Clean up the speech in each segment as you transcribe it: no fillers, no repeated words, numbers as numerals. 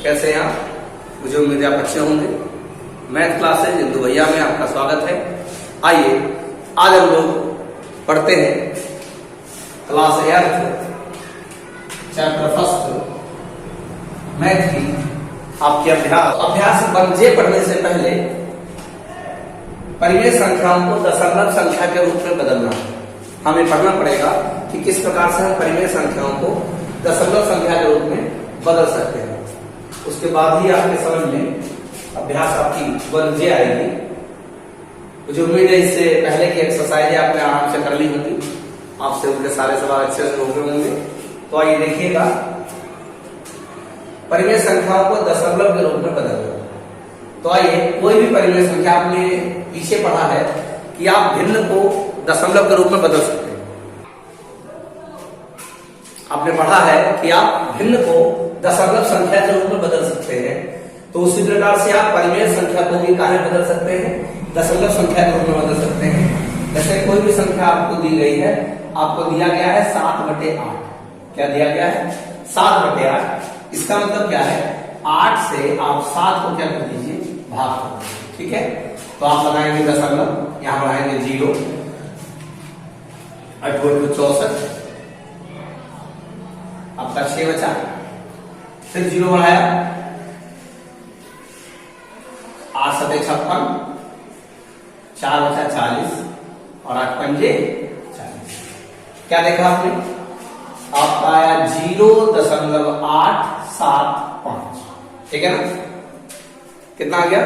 कैसे हैं आप? मुझे उम्मीद है आप अच्छे होंगे। मैथ क्लासेज इंदु भैया में आपका स्वागत है। आइए आज हम लोग पढ़ते हैं क्लास 8 चैप्टर फर्स्ट मैथ की आपके अभ्यास 1J पढ़ने से पहले परिमेय संख्याओं को दशमलव संख्या के रूप में बदलना हमें पढ़ना पड़ेगा कि किस प्रकार से हम परिमेय संख्याओं को दशमलव संख्या के रूप में बदल सकते हैं। उसके बाद ही आपके समझ में अभ्यास आपकी 1J आएगी। मुझे उम्मीद है इससे पहले की एक्सरसाइज आपने आराम से कर ली होगी, आपसे उनके सारे सवाल अच्छे से हो गए होंगे। तो आइए देखिएगा, परिमेय संख्याओं को दशमलव के रूप में बदलना। तो आइए, कोई भी परिमेय संख्या आपने पीछे पढ़ा है कि आप भिन्न को दशमलव के रूप में बदल सकते हैं। आपने पढ़ा है कि आप भिन्न को दशमलव संख्या के रूप में बदल सकते हैं। तो उसी प्रकार से आप परिमेय संख्या को भी कहाँ बदल सकते हैं? दशमलव संख्या के रूप में बदल सकते हैं। जैसे कोई भी संख्या आपको दी गई है, आपको दिया गया है 7/8। क्या दिया गया है? 7/8। इसका मतलब क्या है? 8 से आप 7 को क्या कर दीजिए? भाग कर दीजिए। ठीक है, तो आप लगाएंगे दशमलव, यहां बढ़ाएंगे 0, 8 × 64, आपका 6 बचा, फिर 0 बढ़ाया, 8 × 7 = 56, 4 बचा 40 और 8 × 5 = 40। क्या देखा आपने? आपका आया 0.875। ठीक है ना? कितना आ गया?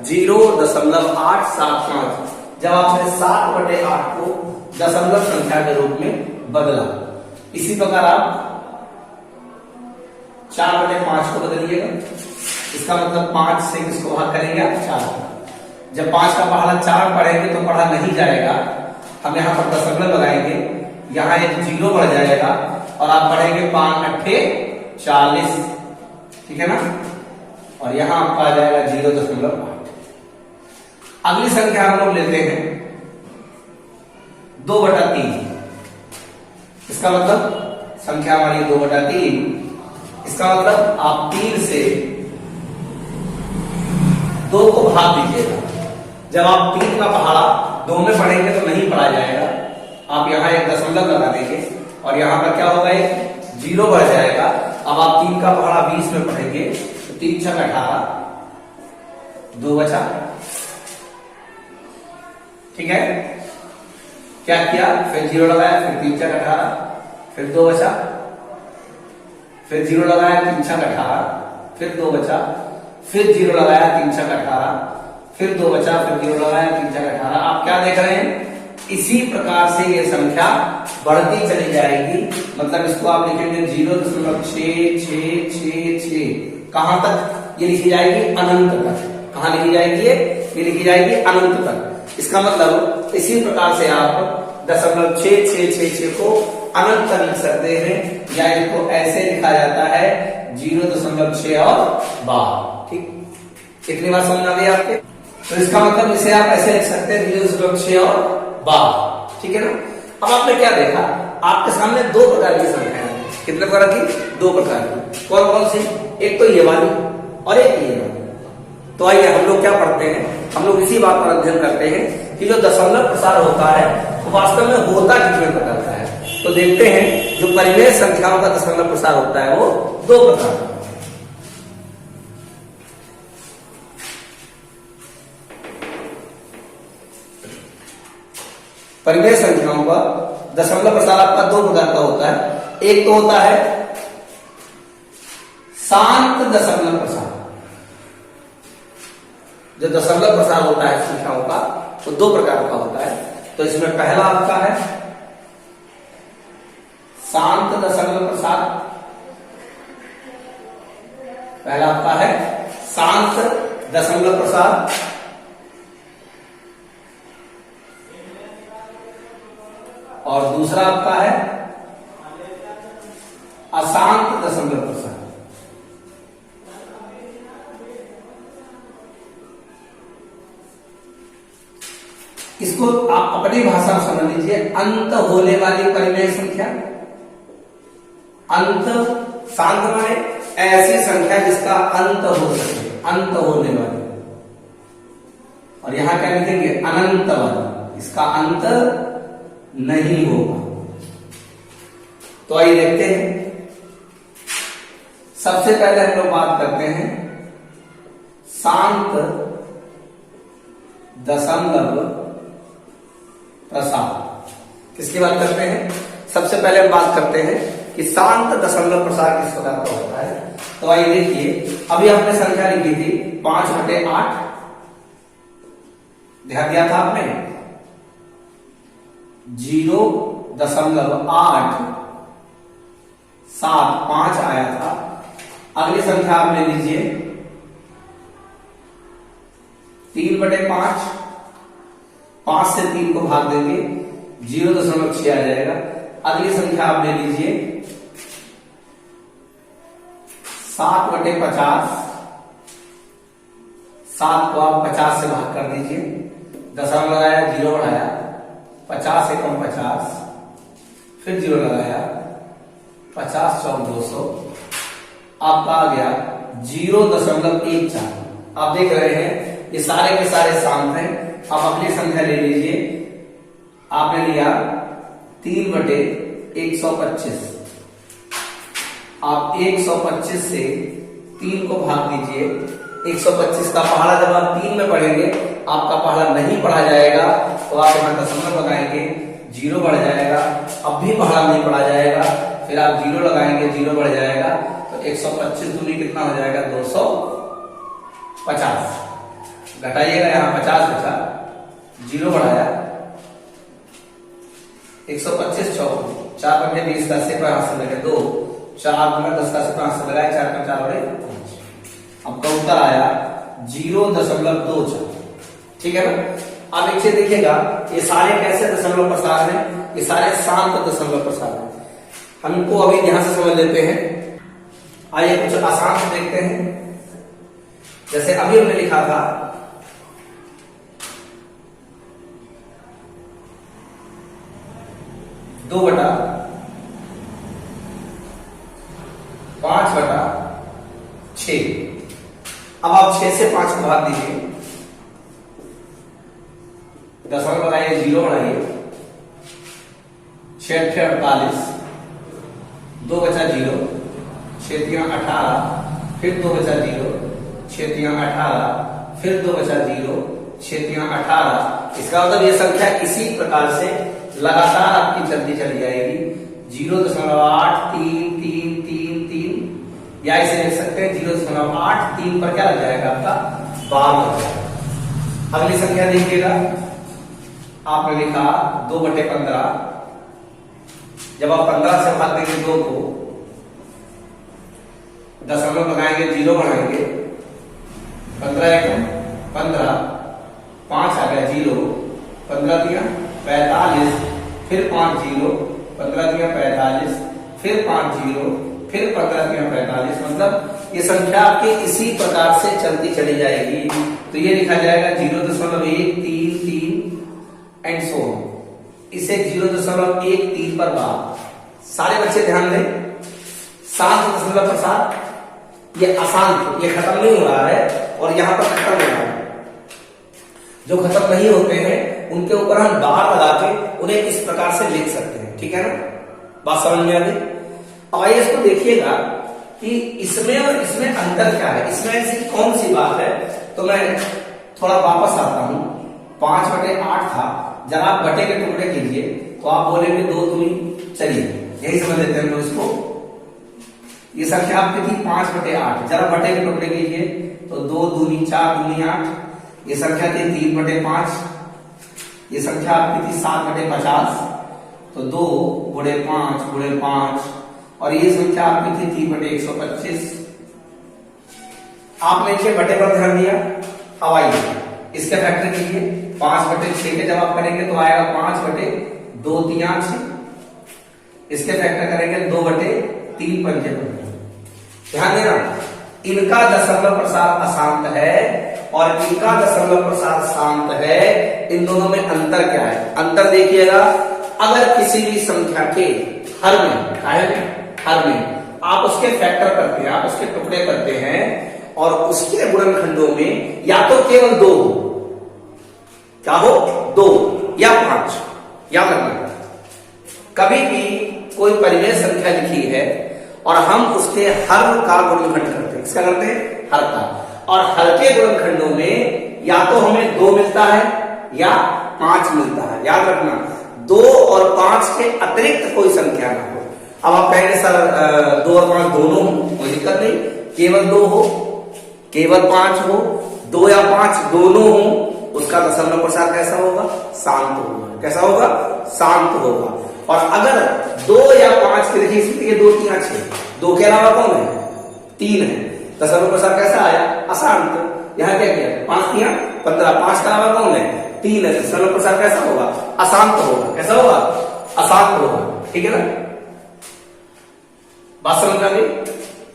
0.875। जब आपने 7/8 को दशमलव संख्या के रूप में बदला। इसी प्रकार आप 4/5 को बदलिएगा। इसका मतलब 5 से किसको भाग करेंगे आप? 4। जब 5 का पहाड़ा 4 पढ़ेंगे तो पढ़ा नहीं जाएगा। हम यहां पर दशमलव लगाएंगे, यहां एक 0 बढ़ जाएगा और आप पढ़ेंगे 5 × 8 = 40। ठीक है ना? और यहां आपका आ जाएगा 0.8। अगली संख्या हम लोग लेते हैं 2/3। इसका मतलब संख्या हमारी 2/3। इसका मतलब आप 3 से 2 को भाग दीजिएगा। जब आप 3 का पहाड़ा 2 में पढ़ेंगे तो नहीं पढ़ा जाएगा। आप यहां एक दशमलव लगा देंगे और यहां पर क्या होगा? एक 0 बढ़ जाएगा। अब आप 3 का पहाड़ा 20 में पढ़ेंगे तो 3 × 6 = 18, 2 बचा। ठीक है, क्या किया? फिर 0 लगाया, फिर 3 × 6 = 18, फिर 2 बचा, फिर 0 लगाया, 3 × 6 = 18, फिर 2 बचा, फिर 0 लगाया, 3 × 6 = 18, फिर 2 बचा, फिर 0 लगाया, 3 × 6 = 18। आप क्या देख रहे हैं? इसी प्रकार से ये संख्या बढ़ती चली जाएगी। मतलब इसको आप लिखेंगे 0.66666। कहां तक ये लिखी जाएगी? अनंत तक। कहां लिखी जाएगी? ये लिखी जाएगी अनंत तक। इसका मतलब इसी प्रकार से आप 0.6666 को अनंत तक लिख सकते हैं, या इनको ऐसे लिखा जाता है 0.6 और 12। ठीक, कितनी बार समझ आ गई आपके? तो इसका मतलब इसे आप ऐसे लिख सकते हैं 0.6 और 12। ठीक है ना? अब आपने क्या देखा? आपके सामने 2 प्रकार की संख्या है। कितने प्रकार की? 2 प्रकार की। कौन कौन सी? एक तो ये वाली और एक ये वाली। तो आइए हम लोग क्या पढ़ते हैं, हम लोग इसी बात पर अध्ययन करते हैं कि जो दशमलव प्रसार होता है वो वास्तव में होता कितने प्रकार का है। तो देखते हैं, जो परिमेय संख्याओं का दशमलव प्रसार होता है वो 2 प्रकार का। परिमेय संख्याओं का दशमलव प्रसार आपका 2 प्रकार का होता है। एक तो होता है शांत दशमलव प्रसार। जो दशमलव प्रसार होता है संख्याओं का वो 2 प्रकार का होता है। तो इसमें पहला आपका है शांत दशमलव प्रसार। पहला आपका है शांत दशमलव प्रसार। और दूसरा आपका है अशांत दशमलव प्रसार। इसको आप अपनी भाषा में समझ लीजिए, अंत होने वाली परिमेय संख्या। अंत शांत माने ऐसी संख्या जिसका अंत हो सके, अंत होने वाली। और यहां क्या लिखेंगे, अनंत वाली, इसका अंत नहीं होगा। तो आइए देखते हैं। सबसे पहले हम लोग बात करते हैं शांत दशमलव प्रसार। किसकी बात करते हैं? सबसे पहले हम बात करते हैं कि शांत दशमलव प्रसार किस प्रकार का होता है। तो आइए देखिए, अभी हमने संख्या लिखी थी 5/8, ध्यान दिया था आपने, 0.875 आया था। अगली संख्या आप ले लीजिए 3/5, 5 से 3 को भाग देंगे 0.6 आ जाएगा। अगली संख्या आप ले लीजिए 7/50, 7 को आप 50 से भाग कर दीजिए, दशमलव लगाया, 0 बढ़ाया, 50 से कम 50, फिर 0 लगाया, 50 चौक 200, आपका आ गया 0.14। आप देख रहे हैं ये सारे के सारे शांत हैं। आप अगली संख्या ले लीजिए, आपने लिया 3/125। आप 125 से 3 को भाग दीजिए, 125 का पहाड़ा जब आप 3 में पढ़ेंगे, आपका पहाड़ा नहीं पढ़ा जाएगा तो आप यहां दशमलव लगाएंगे, 0 बढ़ जाएगा। अब भी पहाड़ा नहीं पढ़ा जाएगा, फिर आप 0 लगाएंगे, 0 बढ़ जाएगा, तो 125 दूनी कितना हो जाएगा, 250। घटाइएगा, यहां 50 बचा, 0 बढ़ाया, 125 चौक 4/20, 10 से 5 से लगे 2, 4 में 10 से 5 से लगाए, 4 में 4 बड़े 5। आपका उत्तर आया 0.24। ठीक है ना। अब एक चीज देखिएगा, ये सारे कैसे दशमलव प्रसार हैं, ये सारे शांत दशमलव प्रसार हैं। हमको अभी ध्यान से समझ लेते हैं। आइए कुछ आसान से देखते हैं। जैसे अभी हमने लिखा था 2/5/6। अब आप 6 से 5 को भाग दीजिए, दशमलव लगाइए, 0 बढ़ाइए, 6 × 48, 2 बचा 0, 6 × 18, फिर 2 बचा 0, 6 × 18, फिर 2 बचा 0, 6 × 18। इसका मतलब ये संख्या इसी प्रकार से लगातार आपकी चलती चली जाएगी। 0.83333, या इसे लिख सकते हैं 0.83 पर क्या लग जाएगा, आपका 12 लग जाएगा। अगली संख्या देखिएगा, आपने लिखा 2/15। जब आप 15 से भाग देंगे 2 को, दशमलव लगाएंगे, 0 बढ़ाएंगे, 15 × 15, 5 आ गया 0, 15 × 45, फिर 5 0, 15 × 45, फिर 5 0, फिर 15 × 45। मतलब ये संख्या आपकी इसी प्रकार से चलती चली जाएगी। तो ये लिखा जाएगा 0.133 एंड सो ऑन। इसे 0.13 पर बात। सारे बच्चे ध्यान दें, शांत दशमलव प्रसार ये अशांत, ये खत्म नहीं हो रहा है, और यहां पर खत्म हो रहा है। जो खत्म नहीं होते हैं उनके ऊपर हम बार लगा के उन्हें इस प्रकार से लिख सकते हैं। ठीक है ना, बात समझ में आ गई। अब आइए इसको देखिएगा कि इसमें और इसमें अंतर क्या है, इसमें ऐसी कौन सी बात है। तो मैं थोड़ा वापस आता हूं, 5/8 था, जरा आप बटे के टुकड़े कीजिए तो आप बोलेंगे 2 दूनी, चलिए यही समझ लेते हैं हम इसको। ये संख्या आपकी थी 5/8, जरा बटे के टुकड़े कीजिए तो 2 दूनी 4, दूनी 8। ये संख्या थी 3/5, ये संख्या आपकी थी 7/50, तो 2 × 5 × 5, और ये संख्या आपकी थी 3/125। आपने इनके बटे पर ध्यान दिया। अब आइए इसके फैक्टर कीजिए, 5/6 के जब आप करेंगे तो आएगा 5/2 3 6। इसके फैक्टर करेंगे 2/3 5 5। ध्यान देना, इनका दशमलव प्रसार अशांत है और इनका दशमलव प्रसार शांत है। इन दोनों में अंतर क्या है? अंतर देखिएगा, अगर किसी भी संख्या के हर में आप उसके फैक्टर करते हैं, आप उसके टुकड़े करते हैं और उसके गुणनखंडों में या तो केवल 2 हो, क्या हो, 2 या 5। याद रखना, कभी भी कोई परिमेय संख्या लिखी है और हम उसके हर का गुणनखंड करते हैं, किसका करते हैं, हर का, और हर के गुणनखंडों में या तो हमें 2 मिलता है या 5 मिलता है। याद रखना, 2 और 5 के अतिरिक्त कोई संख्या ना हो। अब आप कहेंगे सर 2 और 5 दोनों हो, कोई दिक्कत नहीं, केवल 2 हो, केवल 5 हो, 2 या 5 दोनों हो, उसका दशमलव प्रसार कैसा होगा, शांत होगा। कैसा होगा, शांत होगा। और अगर 2 या 5 के, देखिए इसमें ये 2 3 6, 2 के अलावा कौन है, 3 है, दशमलव प्रसार कैसा आया, अशांत। यहां क्या किया, 5 3 15, 5 के अलावा कौन है, 3 है, दशमलव प्रसार कैसा होगा, अशांत होगा। कैसा होगा, अशांत होगा। ठीक है ना, बात समझ आ गई।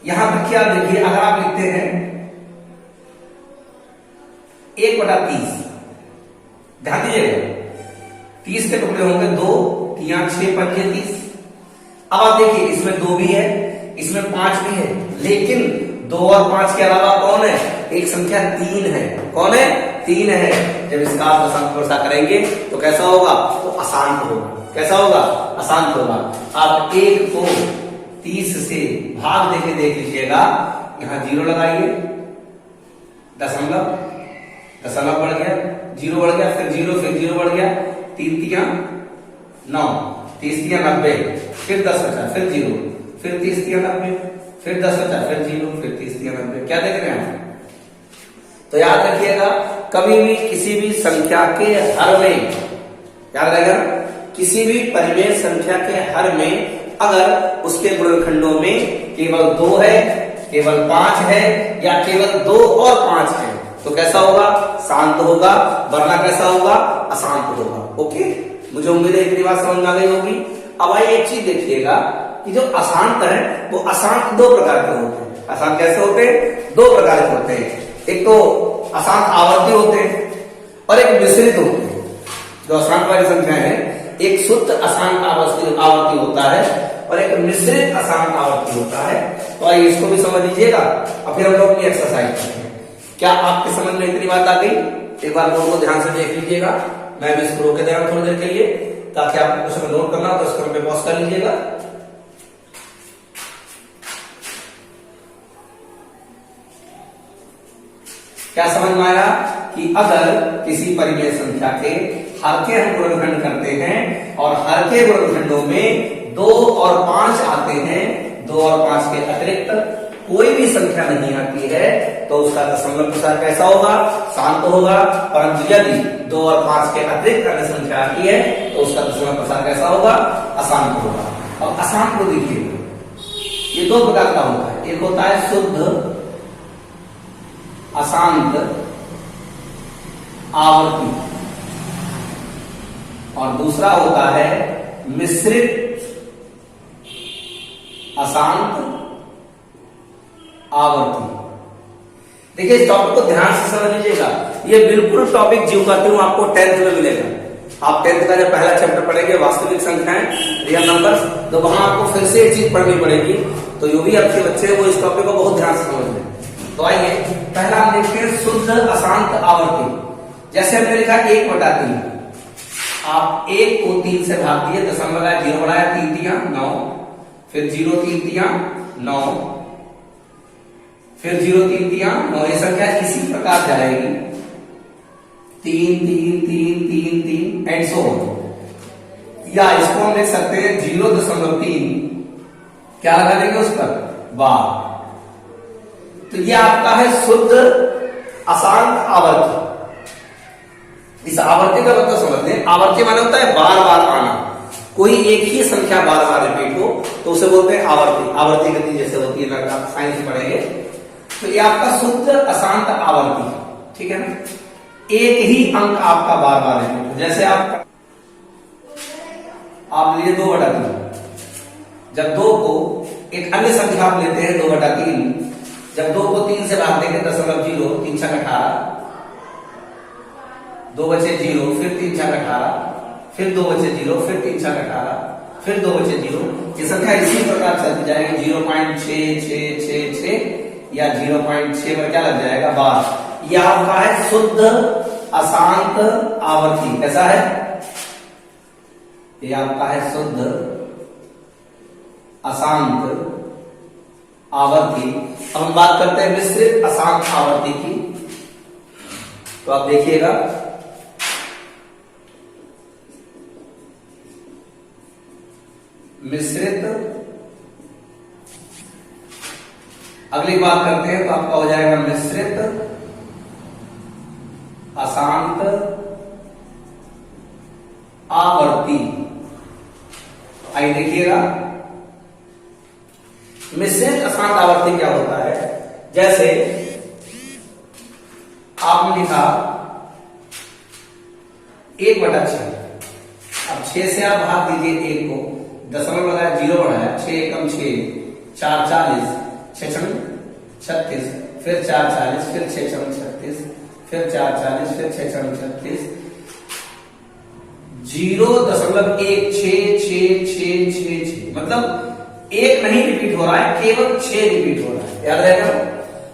यहां तक क्या, देखिए अगर आप लिखते हैं 1/30, ध्यान दीजिएगा, 30 के टुकड़े होंगे, 2 3 6 5 30। अब आप देखिए इसमें 2 भी है, इसमें 5 भी है, लेकिन 2 और 5 के अलावा कौन है, एक संख्या 3 है। कौन है, 3 है। जब इसका आप दशमलव प्रसार करेंगे तो कैसा होगा, तो अशांत होगा। कैसा होगा, अशांत होगा। आप 1 को 30 से भाग देके देख लीजिएगा, यहां 0 लगाइए, दशमलव बढ़ गया, 0 बढ़ गया, फिर 0, फिर 0 बढ़ गया, 3 3 9, 30 3 90, फिर 10 बचा, फिर 0, फिर 30 3 90, फिर 10 बचा, फिर 0, फिर 30 3 90। क्या देख रहे हैं, तो याद रखिएगा, कभी भी किसी भी संख्या के हर में, याद रहेगा, किसी भी परिमेय संख्या के हर में अगर उसके गुणनखंडों में केवल 2 है, केवल 5 है, या केवल 2 और 5 है, तो कैसा होगा, शांत होगा, वरना कैसा होगा, अशांत होगा। ओके, मुझे उम्मीद है इतनी बात समझ में आ गई होगी। अब आइए एक चीज देखिएगा कि जो अशांत है वो अशांत 2 प्रकार के होते हैं। अशांत कैसे होते हैं, 2 प्रकार के होते हैं। एक तो अशांत आवर्ती होते हैं और एक मिश्रित होते हैं। जो अशांत वाली संख्या है, एक शुद्ध अशांत आवर्ती होता है और एक मिश्रित अशांत आवर्ती होता है। तो आइए इसको भी समझ लीजिएगा और फिर हम लोग अपनी एक्सरसाइज करेंगे। क्या आपके समझ में इतनी बात आ गई, एक बार बोर्ड को ध्यान से देख लीजिएगा। मैं भी इसको रोके दे रहा हूं थोड़ी देर के लिए, ताकि आपको कुछ नोट करना हो तो इसको पे पॉज कर लीजिएगा। क्या समझ में आया कि अगर किसी परिमेय संख्या के हर के हम गुणनखंड करते हैं और हर के गुणनखंडों में 2 और 5 आते हैं, 2 और 5 के अतिरिक्त कोई भी संख्या नहीं आती है, तो उसका दशमलव प्रसार कैसा होगा, शांत होगा। परंतु यदि 2 और 5 के अतिरिक्त अन्य संख्या आती है तो उसका दशमलव प्रसार कैसा होगा, अशांत होगा। और अशांत को देखिए, ये 2 प्रकार का होता है, एक होता है शुद्ध अशांत आवर्ती और दूसरा होता है मिश्रित अशांत आवर्ती। देखिए इस टॉपिक को ध्यान से समझ लीजिएगा, ये बिल्कुल टॉपिक जीव करते हुए आपको 10th में मिलेगा। आप 10th का जब पहला चैप्टर पढ़ेंगे वास्तविक संख्याएं, रियल नंबर्स, तो वहां आपको फिर से एक चीज पढ़नी पड़ेगी। तो जो भी आपके बच्चे वो इस टॉपिक को बहुत ध्यान से समझ लें। तो आइए पहला हम देखते हैं शुद्ध अशांत आवर्ती। जैसे हमने लिखा 1/3, आप 1 को 3 से भाग दिए, दशमलव लगाया, 0 बढ़ाया, 3 3 9, फिर 0 3 3 9, फिर 0 3 3 9। ये संख्या इसी प्रकार जाएगी, 3 3 3 3 3 एंड सो ऑन। या इसको हम लिख सकते हैं 0.3, क्या लगा देंगे उस पर, बार। तो ये आपका है शुद्ध अशांत आवर्ती। इस आवर्ती का मतलब समझते हैं, आवर्ती माने होता है बार बार आना, कोई एक ही संख्या बार बार रिपीट हो तो उसे बोलते हैं आवर्ती। आवर्ती गति जैसे होती है, अगर आप साइंस पढ़ेंगे तो ये आपका शुद्ध अशांत आवर्ती, ठीक है ना। एक ही अंक आपका बार बार रिपीट हो, जैसे आप लिए 2/3, जब 2 को एक अन्य संख्या आप लेते हैं 2/3, जब 2 को 3 से भाग देंगे, 0.0, 3 6 18, 2 बचे 0, फिर 3 6 18, फिर 2 बचे 0, फिर 3 6 18, फिर 2 बचे 0। ये संख्या इसी प्रकार चलती जाएगी 0.6666 या 0.6 पर क्या लग जाएगा बार। ये आपका है शुद्ध अशांत आवर्ती। कैसा है? ये आपका है शुद्ध अशांत आवर्ती। अब हम बात करते हैं मिश्रित अशांत आवर्ती की। तो आप देखिएगा मिश्रित, अगली बात करते हैं तो आपका हो जाएगा मिश्रित अशांत आवर्ती। आइए देखिएगा मिश्रित अशांत आवर्ती क्या होता है। जैसे आपने लिखा 1/6। अब 6 से आप भाग दीजिए 1 को, दशमलव लगाया 0 बढ़ाया 6 एकम 6, 4 40, 6 छम 36, फिर 4 40, फिर 6 छम 36, फिर 4 40, फिर 6 छम 36, 0.166666 मतलब 1 नहीं रिपीट हो रहा है, केवल 6 रिपीट हो रहा है। याद रहेगा?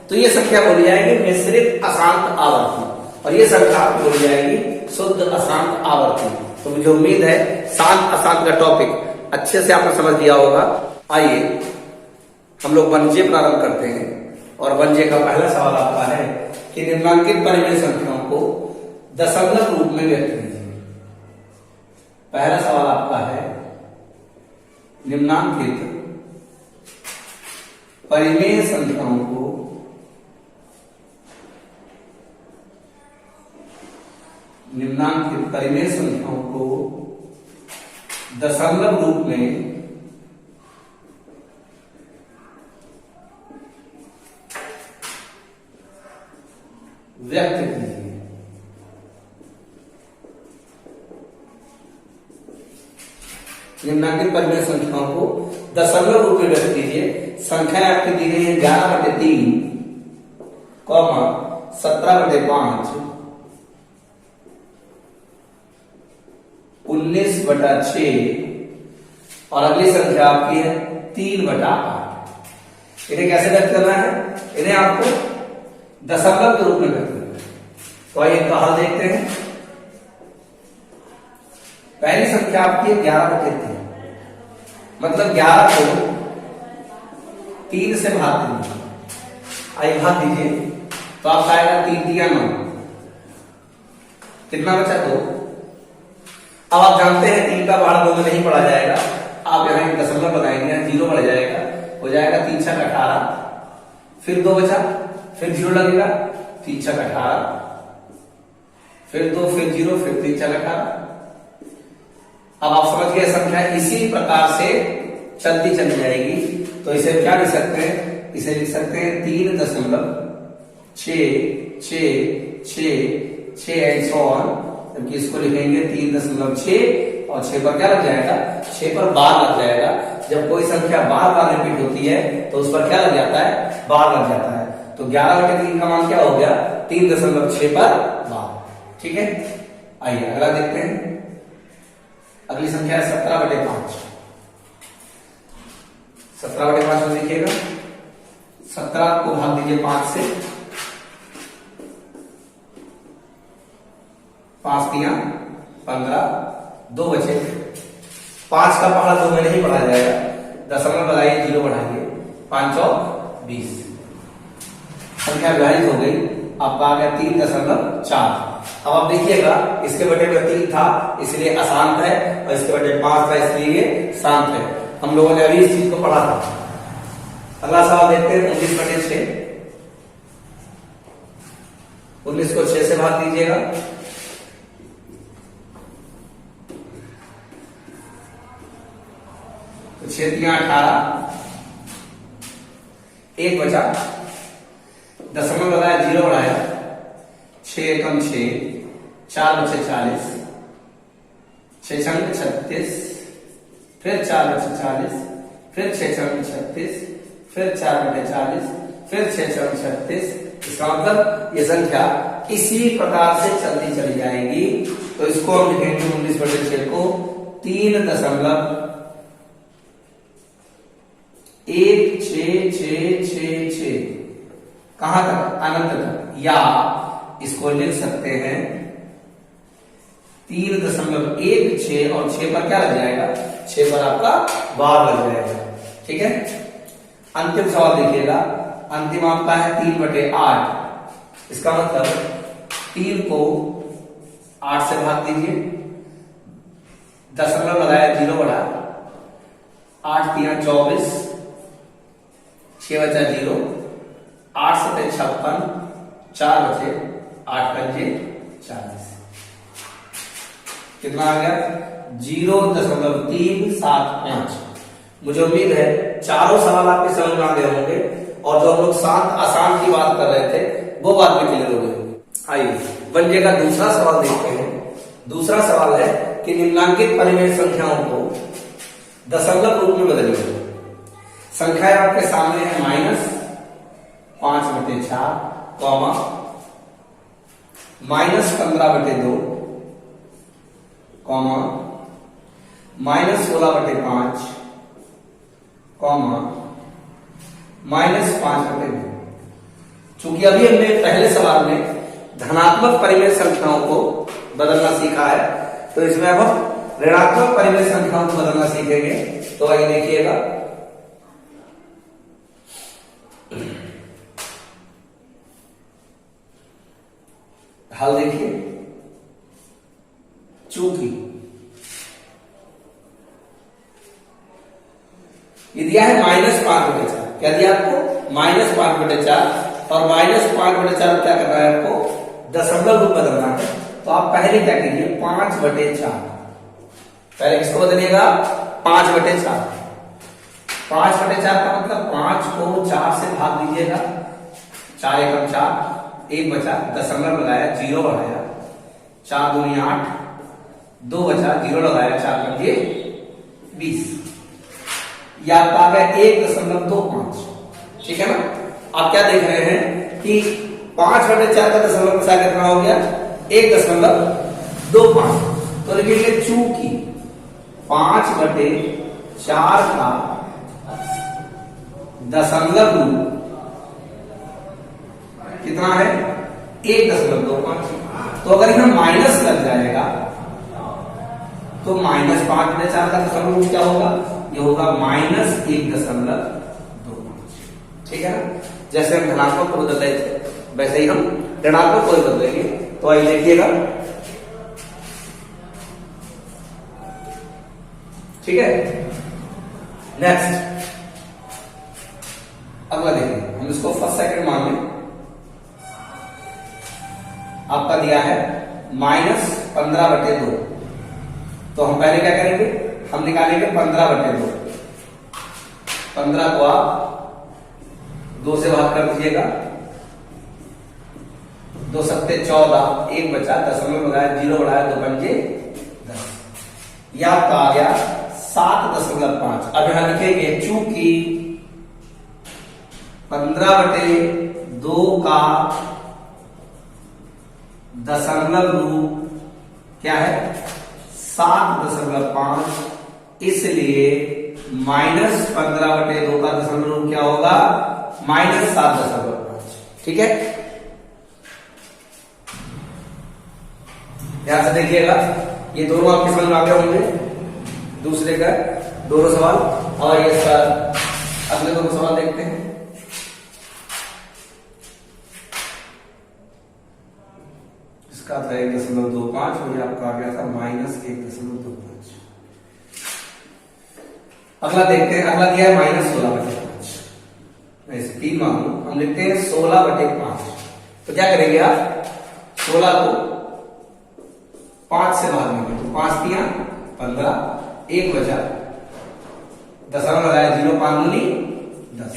तो ये संख्या बोली जाएगी मिश्रित अशांत आवर्ती, और ये संख्या बोली जाएगी शुद्ध अशांत आवर्ती। तो मुझे उम्मीद है शांत अशांत का टॉपिक अच्छे से आपने समझ लिया होगा। आइए हम लोग वनजे प्रारंभ करते हैं, और वनजे का पहला सवाल आपका है कि निम्नांकित परिमेय संख्याओं को दशमलव रूप में व्यक्त कीजिए। पहला सवाल आपका है निम्नांकित परिमेय संख्याओं को दशमलव रूप में व्यक्त कीजिए। निम्नांकित परिमेय संख्याओं को दशमलव रूप में व्यक्त कीजिए। संख्या आपकी दी गई है 11/3, 17/5, 19/6, और अगली संख्या आपकी है 3/8। इन्हें कैसे व्यक्त करना है? इन्हें आपको दशमलव के रूप में व्यक्त करना है। तो आइए इनका हल देखते हैं। पहली संख्या आपकी है 11/3, मतलब 11 को 3 से भाग दीजिए। आइए भाग दीजिए तो आपका आएगा 3×3 9, कितना बचा 2। अब आप जानते हैं 3 का भाग 2 में नहीं पढ़ा जाएगा, आप यहाँ एक दशमलव लगाएंगे, 0 बढ़ जाएगा, हो जाएगा 3 × 6 = 18, फिर 2 बचा, फिर 0 लगेगा, 3 × 6 = 18, फिर 2, फिर 0, फिर 3 × 6 = 18। अब आप समझ गए संख्या इसी प्रकार से चलती चली जाएगी। तो इसे क्या लिख सकते हैं? इसे लिख सकते हैं 3.66666 एंड सो ऑन, जबकि इसको लिखेंगे 3.6 और 6 पर क्या लग जाएगा? 6 पर बार लग जाएगा। जब कोई संख्या बार बार रिपीट होती है तो उस पर क्या लग जाता है? बार लग जाता है। तो 11/3 का मान क्या हो गया? 3.6 पर बार। ठीक है, आइए अगला देखते हैं। अगली संख्या है 17/5। 17/5 में देखिएगा, 17 को भाग दीजिए 5 से, 5 × 15, 2 बचे। 5 का पहाड़ा 2 में नहीं बढ़ाया जाएगा, दशमलव लगाइए, 0 बढ़ाइए, 5 और 20, संख्या विभाजित हो गई। आपका आ गया 3.4। अब आप देखिएगा इसके बटे में 3 था इसलिए अशांत है, और इसके बटे 5 था इसलिए शांत है। हम लोगों ने अभी इस चीज को पढ़ा था। अगला सवाल देखते हैं 19/6। 19 को 6 से भाग दीजिएगा, तो 6 × 18, 1 बचा, दशमलव लगाया, 0 बढ़ाया, 6 एकम 6, 4 बचे 40, 6 × 36, फिर 4 बचे 40, फिर 6 × 36, फिर 4/40, फिर 6 × 36। इसका मतलब ये संख्या इसी प्रकार से चलती चली जाएगी। तो इसको हम लिखेंगे 19/6 को 3.6 1 6 6 6 6 कहां तक? अनंत तक। या इसको लिख सकते हैं 3.16 और 6 पर क्या लग जाएगा? 6 पर आपका बार लग जाएगा। ठीक है, अंतिम सवाल देखिएगा। अंतिम आपका है 3/8। इसका मतलब 3 को 8 से भाग दीजिए, दशमलव लगाया, 0 बढ़ा, 8 3 24, 6 बचा 0, 8 7 56, 4 बचे, 8 5 40। कितना आ गया? 0.375। मुझे उम्मीद है चारों सवाल आपके समझ में आ गए होंगे और जो हम लोग सात आसान की बात कर रहे थे वो बात भी क्लियर हो गई। आइए बनने का दूसरा सवाल देखते हैं। दूसरा सवाल है कि निम्नांकित परिमेय संख्याओं को दशमलव रूप में बदलिए। संख्याएं आपके सामने है -5/4, -15/2, -16/5, -5/2। चूंकि अभी हमने पहले सवाल में धनात्मक परिमेय संख्याओं को बदलना सीखा है, तो इसमें अब हम ऋणात्मक परिमेय संख्याओं को बदलना सीखेंगे। तो आइए देखिएगा, हल देखिए। चूंकि ये दिया है -5/4, क्या दिया आपको? -5/4, और -5/4 क्या करना है आपको? दशमलव रूप बदलना है। तो आप पहले क्या कीजिए? 5/4। पहले किसको बदलिएगा? 5/4। 5/4 का मतलब 5 को 4 से भाग दीजिएगा, 4 एकम 4, 1 बचा, दशमलव लगाया, 0 बढ़ाया, 4 दूनी 8, 2 बचा, 0 लगाया, 4 पंजे 20। या आपका आ गया 1.25। ठीक है ना? आप क्या देख रहे हैं कि 5/4 का दशमलव बचा कितना हो गया? 1.25। तो लिखेंगे चूंकि 5/4 का दशमलव रूप कितना है? 1.25। तो अगर यहां माइनस लग जाएगा तो -5/4 का दशमलव रूप क्या होगा? ये होगा -1.25। ठीक है ना? जैसे हम धनात्मक को बदल रहे थे वैसे ही हम ऋणात्मक को बदलेंगे। तो आइए देखिएगा, ठीक है। नेक्स्ट अगला देखिए, हम इसको फर्स्ट सेकंड मान लें। आपका दिया है -15/2। तो हम पहले क्या करेंगे? हम निकालेंगे 15/2। 15 को आप 2 से भाग कर दीजिएगा, 2 सत्ते 14, 1 बचा, दशमलव लगाया, 0 बढ़ाया, 2 पंजे 10। यह आपका आ गया 7.5। अब यहां लिखेंगे चूंकि 15/2 का दशमलव रूप क्या है? 7.5, इसलिए -15/2 का दशमलव रूप क्या होगा? -7.5। ठीक है, ध्यान से देखिएगा, ये दोनों आपके समझ में आ गए होंगे। दूसरे का दोनों सवाल, और ये अगले दोनों सवाल देखते हैं। इसका था 1.25 और ये आपका आ गया था -1.25। अगला देखते हैं, अगला दिया है -16/5। मैं इसे 3 मानू, हम लिखते हैं 16/5। तो क्या करेंगे आप? 16 को 5 से भाग देंगे, तो 5 3 15, 1 बचा, दशमलव लगाया, 0 5 दूनी 10।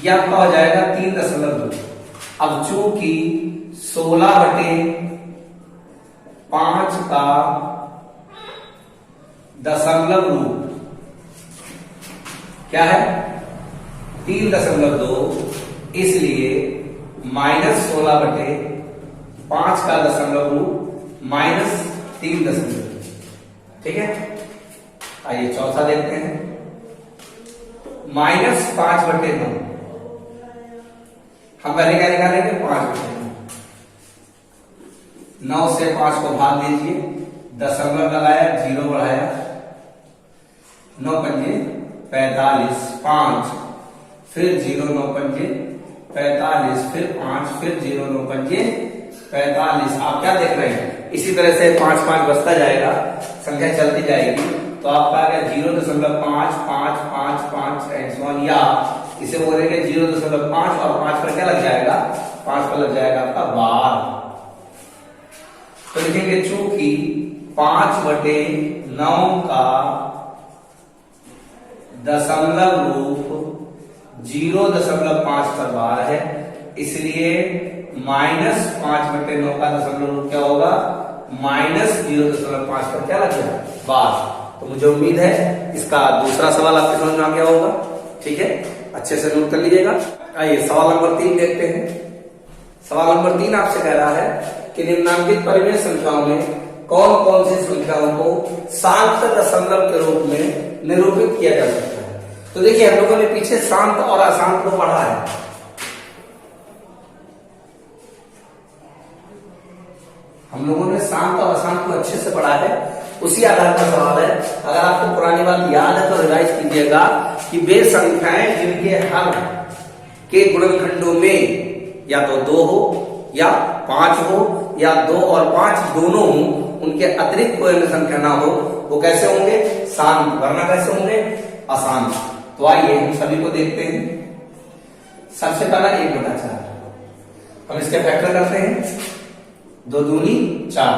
यह आपका हो जाएगा 3.2। अब चूंकि 16/5 का दशमलव रूप क्या है? 3.2, इसलिए -16/5 का दशमलव रूप -3.2। ठीक है, आइए चौथा देखते हैं। -5/9। हम पहले क्या निकालेंगे? 5/9। 9 से 5 को भाग दीजिए, दशमलव लगाया, 0 बढ़ाया, 9 पंजे 45, 5 फिर 0, 9 पंजे 45, फिर 5 फिर 0, 9 पंजे 45। आप क्या देख रहे हैं? इसी तरह से 5 5 बचता जाएगा, संख्या चलती जाएगी, तो आपका आ गया 0.555 टाइम्स 1, या इसे बोलेंगे 0.5 और 5 पर क्या लग जाएगा? 5 पर लग जाएगा आपका 12। तो लिखेंगे चूंकि 5/9 का दशमलव रूप 0.5 पर 12 है, इसलिए -5/9 का दशमलव रूप क्या होगा? -0.5 पर क्या लग जाएगा? 12। तो मुझे उम्मीद है इसका दूसरा सवाल आपके समझ में आ गया होगा। ठीक है, अच्छे से नोट कर लीजिएगा। आइए सवाल नंबर 3 देखते हैं। सवाल नंबर 3 आपसे कह रहा है कि निम्नलिखित परिमेय संख्याओं में कौन कौन सी संख्याओं को शांत दशमलव के रूप में निरूपित किया जा सकता है। तो देखिए, हम लोगों ने पीछे शांत और अशांत को पढ़ा है। हम लोगों ने शांत और अशांत को अच्छे से पढ़ा है, उसी आधार पर सवाल है। अगर आपको पुरानी बात याद है तो रिवाइज कीजिएगा कि वे संख्याएं जिनके हर के गुणनखंडों में या तो 2 हो या 5 हो या 2 और 5 दोनों हो, उनके अतिरिक्त कोई अन्य संख्या ना हो, वो कैसे होंगे? शांत। वरना कैसे होंगे? अशांत। तो आइए हम सभी को देखते हैं। सबसे पहला 1/4, हम इसके फैक्टर करते हैं। 2 दूनी 4।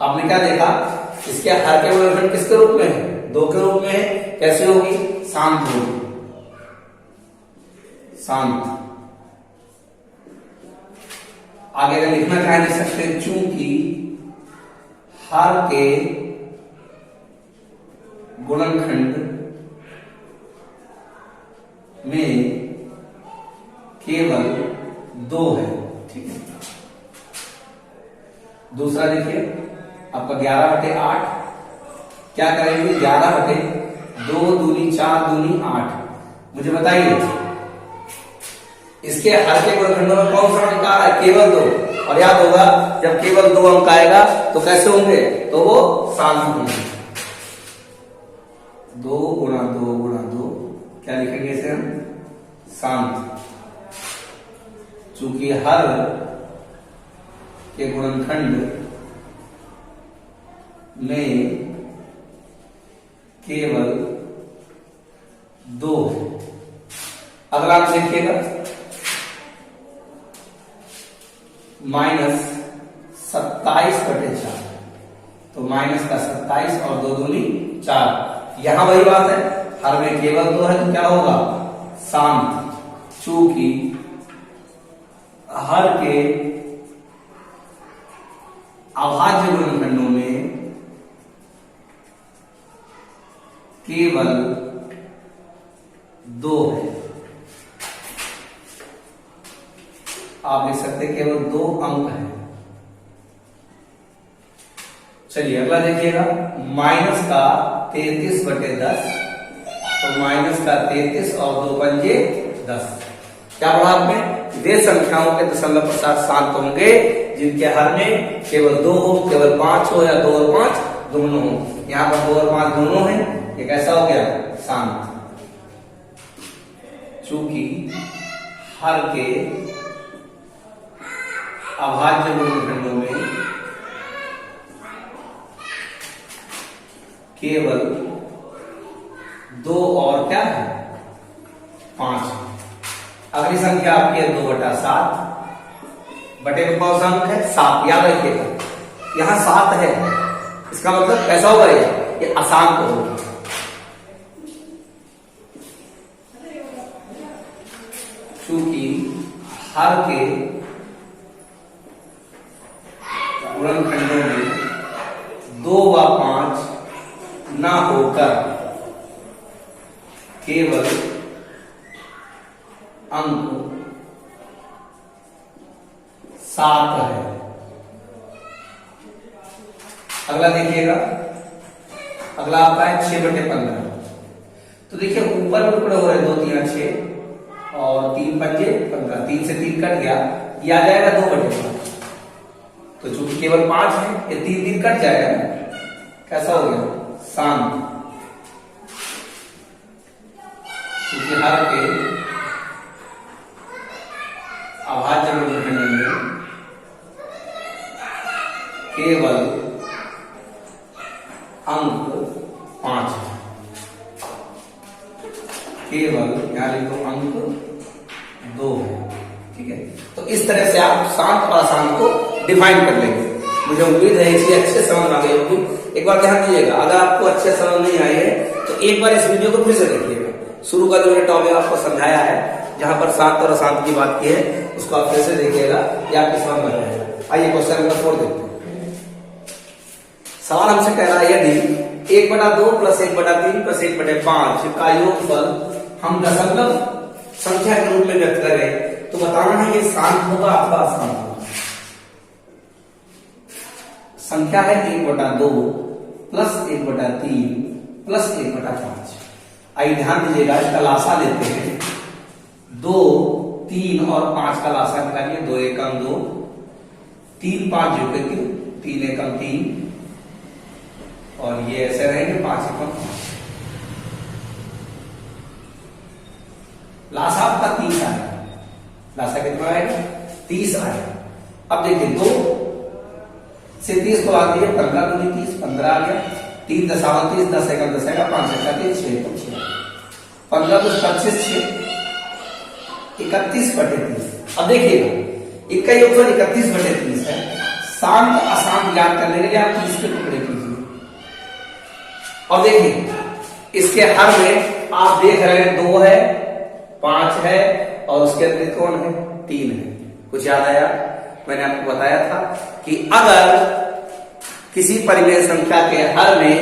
आपने क्या देखा? इसके हर के गुणनखंड किसके रूप में है? 2 के रूप में है। कैसे होगी? शांत होगी, शांत। आगे अगर लिखना चाहे लिख सकते हैं, चूंकि हर के गुणनखंड में केवल 2 है। ठीक है। दूसरा देखिए आपका 11/8। क्या करेंगे? 11/2 दूनी 4 दूनी 8। मुझे बताइए इसके हर के गुणनखंडों में कौन सा अंक आ रहा है? केवल 2। और याद होगा जब केवल 2 अंक आएगा तो कैसे होंगे? तो वो शांत होंगे। 2 गुणा 2 गुणा 2 क्या लिखेंगे इसे हम? शांत। चूंकि हर के गुणनखंड में केवल 2 है। अगला आप देखिएगा -27/4। तो माइनस का 27 और 2 दूनी 4। यहां वही बात है, हर में केवल 2 है तो क्या होगा? शांत। चूंकि हर के अभाज्य गुणनखंडों में केवल 2 है। आप देख सकते हैं केवल 2 अंक है। चलिए अगला देखिएगा, माइनस का 33/10। तो माइनस का 33 और 2 पंजे 10। क्या पढ़ा आपने? वे संख्याओं के दशमलव प्रसाद शांत होंगे जिनके हर में केवल 2 हो, केवल 5 हो या 2 और 5 दोनों हो। यहां पर 2 और 5 दोनों है, ये कैसा हो गया? शांत। चूंकि हर के अभाज्य गुणनखंडों में केवल 2 और क्या है? 5। अगली संख्या आपकी है 2/7। बटे में कौन सा अंक है? 7। याद रखिएगा यहां 7 है, इसका मतलब कैसा होगा? ये अशांत होगा। चूंकि हर के गुणनखंडों में 2 व 5 ना होकर केवल अंक 7 है। अगला देखिएगा, अगला आता है 6/15। तो देखिए ऊपर में टुकड़े हो रहे 2 3 6 और 3 पंजे 15, 3 से 3 कट गया, ये आ जाएगा 2/5। तो चूंकि केवल 5 है, ये 3 3 कट जाएगा ना, कैसा हो गया शांत। क्योंकि हर के अभाज्य गुणनखंड में केवल अंक 5 है, केवल यहां लिखो अंक 2 है। ठीक है, तो इस तरह से आप शांत और अशांत को डिफाइन कर लेंगे। मुझे उम्मीद है इसे अच्छे समझ आ गई होगी। एक बार ध्यान दीजिएगा, अगर आपको अच्छे समझ नहीं आई है तो एक बार इस वीडियो को फिर से देखिएगा। शुरू का जो मैंने टॉपिक आपको समझाया है, जहां पर शांत और अशांत की बात की है, उसको आप फिर से देखिएगा, या आपकी समझ में आएगा। आइए क्वेश्चन नंबर 4 देखते हैं। सवाल हमसे कह रहा है यदि 1/2 + 1/3 + 1/5 का योगफल हम दशमलव संख्या के रूप में व्यक्त करें तो बताना है ये शांत होगा अथवा अशांत होगा। संख्या है 1/2 + 1/3 + 1/5। आइए ध्यान दीजिएगा, इसका लासा लेते हैं। 2 3 और 5 का लासा निकालिए। 2 एकम 2, 3 5 जोड़ के 3 एकम 3, और ये ऐसे रहेंगे 5 एकम 5। लासा आपका 30 आएगा। लासा कितना आएगा? 30 आएगा। अब देखिए 2 से 30 को भाग दिए, 15 दूनी 30, 15 आ गया। 3 दशावन 30, 10 एकम 10 आएगा, 5 एकम 30, 6 एकम 6, 15 + 25 6, 31/30। अब देखिएगा इनका योगफल 31/30 है। शांत अशांत ज्ञात करने के लिए आप 30 के टुकड़े कीजिए। और देखिए इसके हर में आप देख रहे हैं 2 है, 5 है, और उसके अतिरिक्त कौन है? 3 है। कुछ याद आया? मैंने आपको बताया था कि अगर किसी परिमेय संख्या के हर में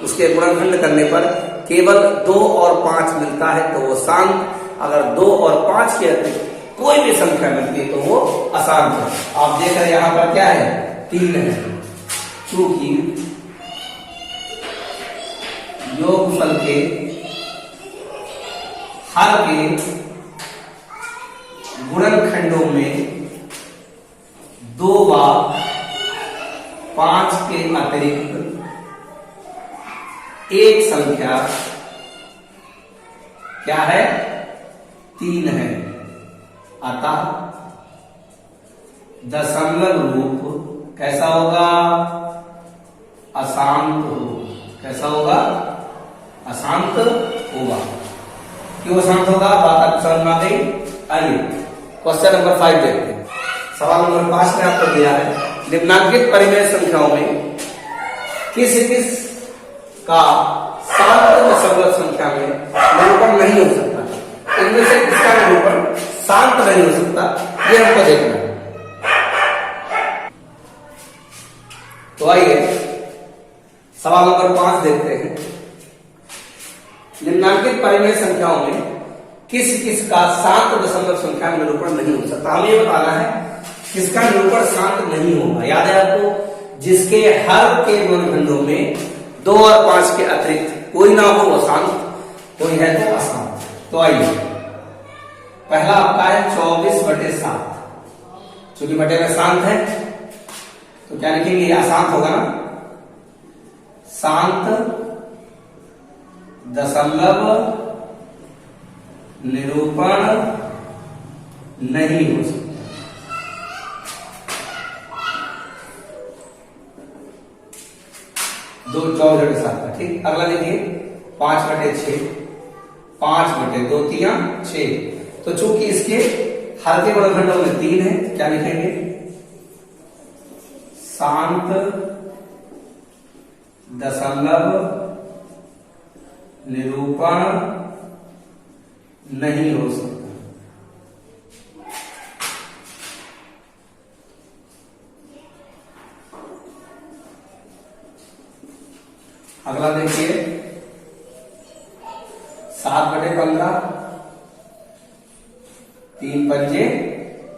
उसके गुणनखंड करने पर केवल 2 और 5 मिलता है तो वो शांत, अगर 2 और 5 के अतिरिक्त कोई भी संख्या मिलती है तो वो अशांत है। आप देख रहे हैं यहां पर क्या है? 3 है। चूंकि योगफल के हर के गुणनखंडों में 2 व 5 के अतिरिक्त एक संख्या क्या है? 3 है। अतः दशमलव रूप कैसा होगा? अशांत होगा। कैसा होगा? अशांत होगा। क्यों अशांत होगा? बात आपको समझ में आ गई? आइए क्वेश्चन नंबर 5 देखते हैं। सवाल नंबर 5 में आपको दिया है निम्नलिखित परिमेय संख्याओं में किस किस का शांत दशमलव संख्या में निरूपण नहीं हो सकता। इनमें से किसका निरूपण शांत नहीं हो सकता, ये हमको देखना है। तो आइए सवाल नंबर 5 देखते हैं। निम्नलिखित परिमेय संख्याओं में किस किस का शांत दशमलव संख्या में निरूपण नहीं हो सकता। हमें यह बताना है किसका निरूपण शांत नहीं होगा। याद है आपको? जिसके हर के गुणनखंडों में 2 और 5 के अतिरिक्त कोई ना हो वो शांत, कोई है तो अशांत। तो आइए पहला आपका है 24/7। चूंकि बटे में शांत है तो क्या लिखेंगे? ये अशांत होगा ना। शांत दशमलव निरूपण नहीं हो सकता। दो 24/7 का। ठीक, अगला देखिए 5/6, 5/2 3 6। तो चूंकि इसके हर के गुणनखंडों में 3 है, क्या लिखेंगे? शांत दशमलव निरूपण नहीं हो सकता। अगला देखिए 7/15, 3 पंजे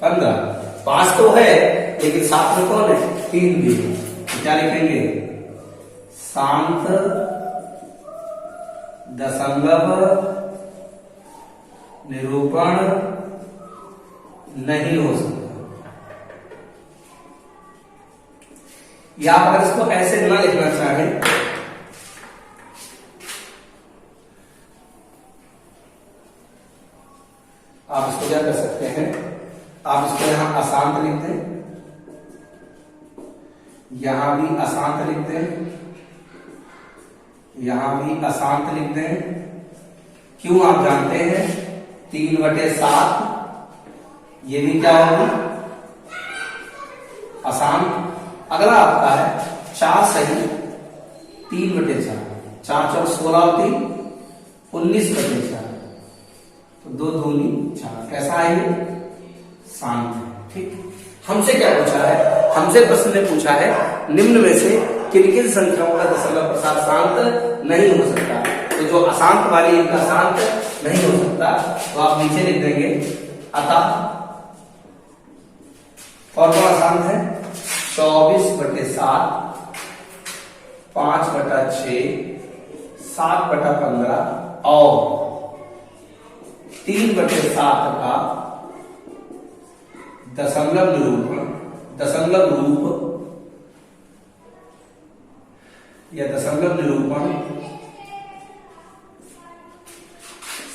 15। 5 तो है लेकिन 7 में कौन है? 3 भी है। क्या लिखेंगे? शांत दशमलव निरूपण नहीं हो सकता। या अगर इसको ऐसे न लिखना चाहें, आप इसको क्या कर सकते हैं, आप इसको यहां अशांत लिख दें, यहां भी अशांत लिख दें, यहां भी अशांत लिख दें। क्यों आप जानते हैं, 3/7 ये भी क्या होगी, अशांत। अगला आपका है 4 सही 3/4, 4 4 16 होती 19/4, तो 2 दूनी 4। कैसा है ये, शांत है। ठीक, हमसे क्या पूछा है, हमसे प्रश्न ने पूछा है निम्न में से किन किन संख्याओं का दशमलव प्रसार शांत नहीं हो सकता। तो जो अशांत वाली इनका शांत नहीं हो सकता, तो आप नीचे लिख देंगे अतः। और कौन अशांत है, 24/7, 5/6, 7/15 और 3/7 का दशमलव निरूपण, दशमलव रूप या दशमलव निरूपण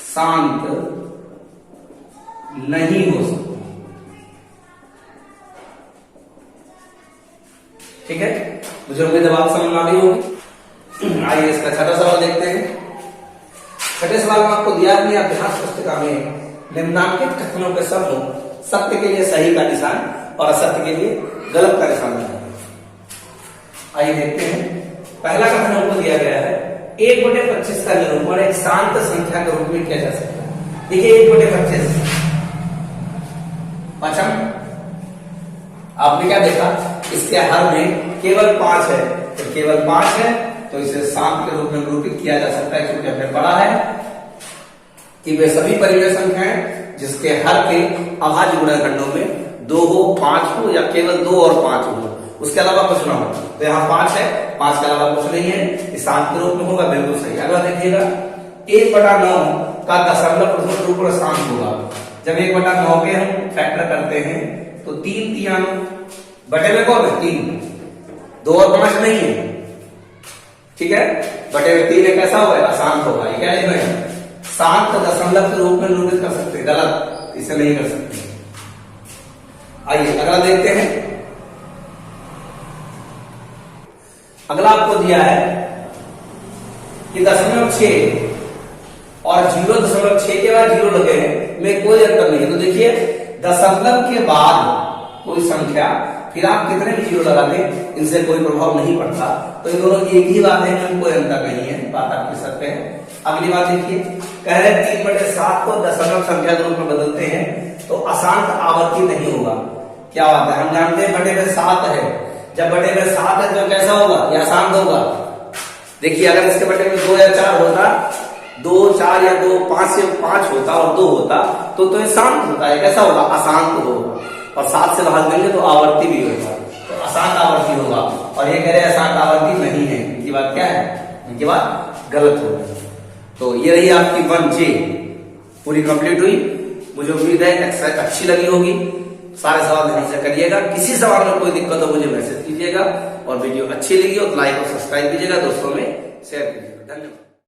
शांत नहीं हो सकता। ठीक है, मुझे उम्मीद है बात समझ में आ गई होगी। आइए इसका छठा सवाल देखते हैं। छठे सवाल में आपको दिया कि अभ्यास पुस्तिका में निम्नांकित कथनों के समूह सत्य के लिए सही का निशान और असत्य के लिए गलत का निशान लगाएंगे। आइए देखते हैं। पहला कथन हमको दिया गया है 1/25 का निरूपण एक शांत संख्या के रूप में किया जा सकता है। देखिए 1/25 पचम, आपने क्या देखा, इसके हर में केवल 5 है, तो केवल 5 है तो इसे शांत के रूप में निरूपित किया जा सकता है, क्योंकि हमने पढ़ा है कि वे सभी परिमेय संख्याएं जिसके हर के अभाज्य गुणनखंडों में 2 हो, 5 हो या केवल 2 और 5 हो, उसके अलावा कुछ ना हो। तो यहाँ 5 है, 5 के अलावा कुछ नहीं है, शांत के रूप में होगा, बिल्कुल सही। अगला देखिएगा 1/9 का दशमलव प्रथम रूप शांत होगा। जब 1/9 के हम फैक्टर करते हैं तो 3 3 बटे में कौन है, 3, 2 और 5 नहीं है। ठीक है, बटे में 3 कैसा होगा, अशांत होगा। ये क्या लिखना है, शांत दशमलव के रूप में निरूपित कर सकते हैं, गलत, इसे नहीं कर सकते। आइए अगला देखते हैं। अगला आपको दिया है कि 0.6 और 0.6 के बाद 0 लगे हैं, में कोई अंतर नहीं है। तो देखिए दशमलव के बाद कोई संख्या, फिर आप कितने भी 0 लगा दें, इनसे कोई प्रभाव नहीं पड़ता। तो ये दोनों एक ही बात है, इनमें कोई अंतर नहीं है, बात आपके सत्य है। अगली बात देखिए, कह रहे 3/7 को दशमलव संख्या के रूप में बदलते हैं तो अशांत आवर्ती नहीं होगा। क्या बात है, हम जानते हैं बटे में 7 है, जब बटे में 7 है तो कैसा होगा, यह अशांत होगा। देखिए अगर इसके बटे में 2 या 4 होता, 2 4 या 2 5 से 5 होता और 2 होता तो ये शांत होता है, कैसा होगा, अशांत होगा। और 7 से भाग देंगे तो आवर्ती भी होगा, तो अशांत आवर्ती होगा। और ये कह रहे हैं अशांत आवर्ती नहीं है, इनकी बात क्या है, इनकी बात गलत होगी। तो ये रही आपकी 1J पूरी कंप्लीट हुई। मुझे उम्मीद है एक्सरसाइज अच्छी लगी होगी। सारे सवाल ध्यान से करिएगा, किसी सवाल में कोई दिक्कत हो मुझे मैसेज कीजिएगा, और वीडियो अच्छी लगी हो तो लाइक और सब्सक्राइब कीजिएगा, दोस्तों में शेयर कीजिएगा। धन्यवाद।